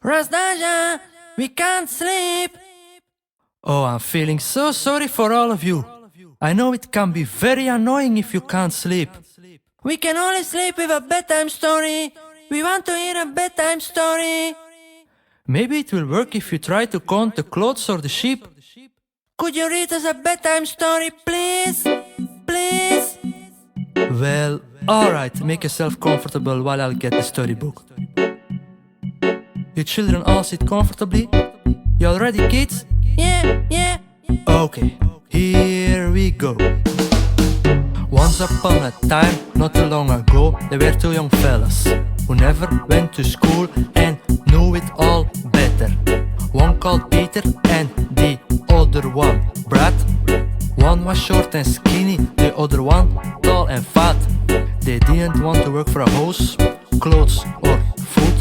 Ras Daan Jah, we can't sleep. Oh, I'm feeling so sorry for all of you. I know it can be very annoying if you can't sleep. We can only sleep with a bedtime story. We want to hear a bedtime story. Maybe it will work if you try to count the clothes or the sheep. Could you read us a bedtime story, please? Please? Well, alright, make yourself comfortable while I'll get the storybook. You children all sit comfortably? You all ready, kids? Yeah. Okay, here we go. Once upon a time, not too long ago, there were two young fellas who never went to school and knew it all better. One called Peter and the other one Brad. One was short and skinny, the other one tall and fat. They didn't want to work for a house, clothes or food.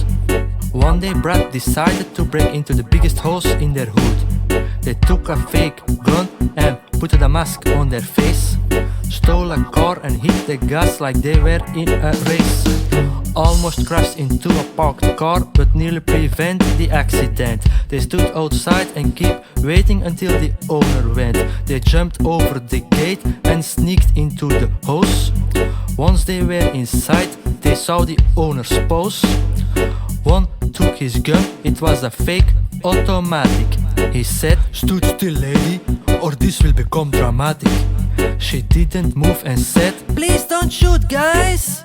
One day Brad decided to break into the biggest house in their hood. They took a fake gun and put a mask on their face, stole a car and hit the gas like they were in a race. Almost crashed into a parked car but nearly prevented the accident. They stood outside and kept waiting until the owner went. They jumped over the gate and sneaked into the house. Once they were inside, they saw the owner's spouse. One took his gun, it was a fake automatic. He said, "Stood still, lady, or this will become dramatic." She didn't move and said, Please don't shoot, guys.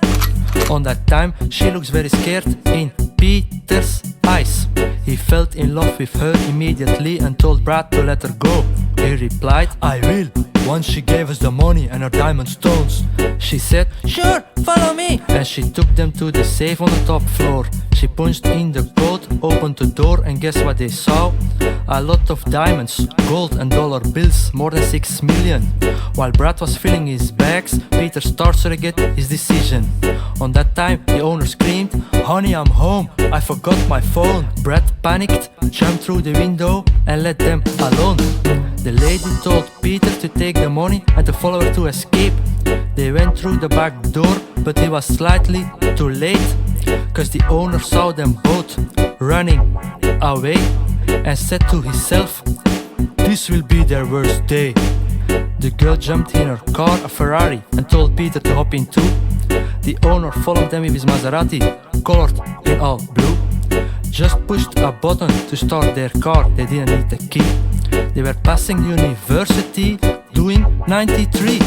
On that time, she looks very scared in Peter's eyes. He fell in love with her immediately and told Brad to let her go. He replied, "I will, once she gave us the money and her diamond stones." She said, Sure, follow me. and she took them to the safe on the top floor. She punched in the code, opened the door, and guess what they saw? A lot of diamonds, gold and dollar bills, more than 6 million. While Brad was filling his bags, Peter starts to regret his decision. On that time, the owner screamed, "Honey, I'm home, I forgot my phone." Brad panicked, jumped through the window, and let them alone. The lady told Peter to take the money and to follow her to escape. They went through the back door, but he was slightly too late, cause the owner saw them both running away and said to himself, "This will be their worst day." The girl jumped in her car, a Ferrari, and told Peter to hop in too. The owner followed them with his Maserati, colored in all blue. Just pushed a button to start their car, they didn't need the key. They were passing university, doing 93.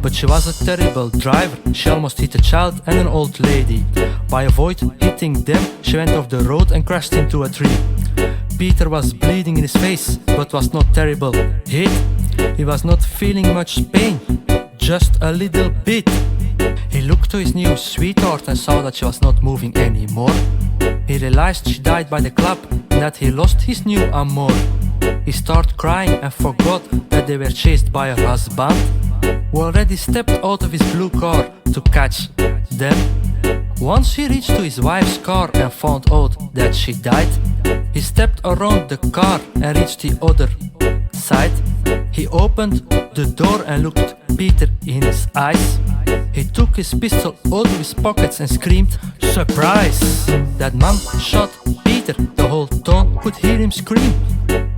But she was a terrible driver, she almost hit a child and an old lady. By avoid hitting them, she went off the road and crashed into a tree. Peter was bleeding in his face, but was not terrible hit. He was not feeling much pain, just a little bit. He looked to his new sweetheart and saw that she was not moving anymore. He realized she died by the club and that he lost his new amour. He started crying and forgot that they were chased by a husband who already stepped out of his blue car to catch them. Once he reached to his wife's car and found out that she died, he stepped around the car and reached the other side. He opened the door and looked Peter in his eyes. He took his pistol out of his pockets and screamed, "Surprise!" That man shot Peter, the whole town could hear him scream.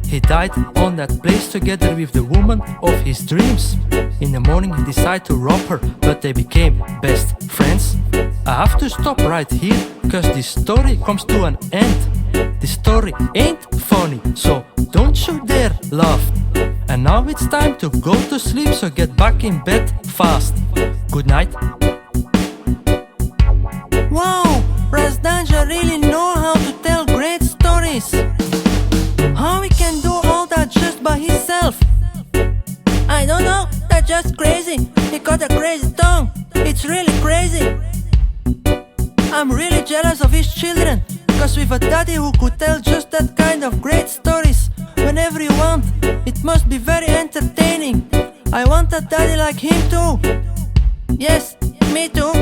He died on that place together with the woman of his dreams. In the morning he decided to rob her, but they became best friends. I have to stop right here, cause this story comes to an end. This story ain't funny, so don't you dare laugh. And now it's time to go to sleep, so get back in bed fast. Good night. Wow, Ras Daan Jah really know how to tell great stories. How he can do all that just by himself? I don't know, that's just crazy. He got a crazy tongue, it's really crazy. I'm really jealous of his children, cause with a daddy who could tell just that kind of great stories whenever you want, it must be very entertaining. I want a daddy like him too. Yes, me too.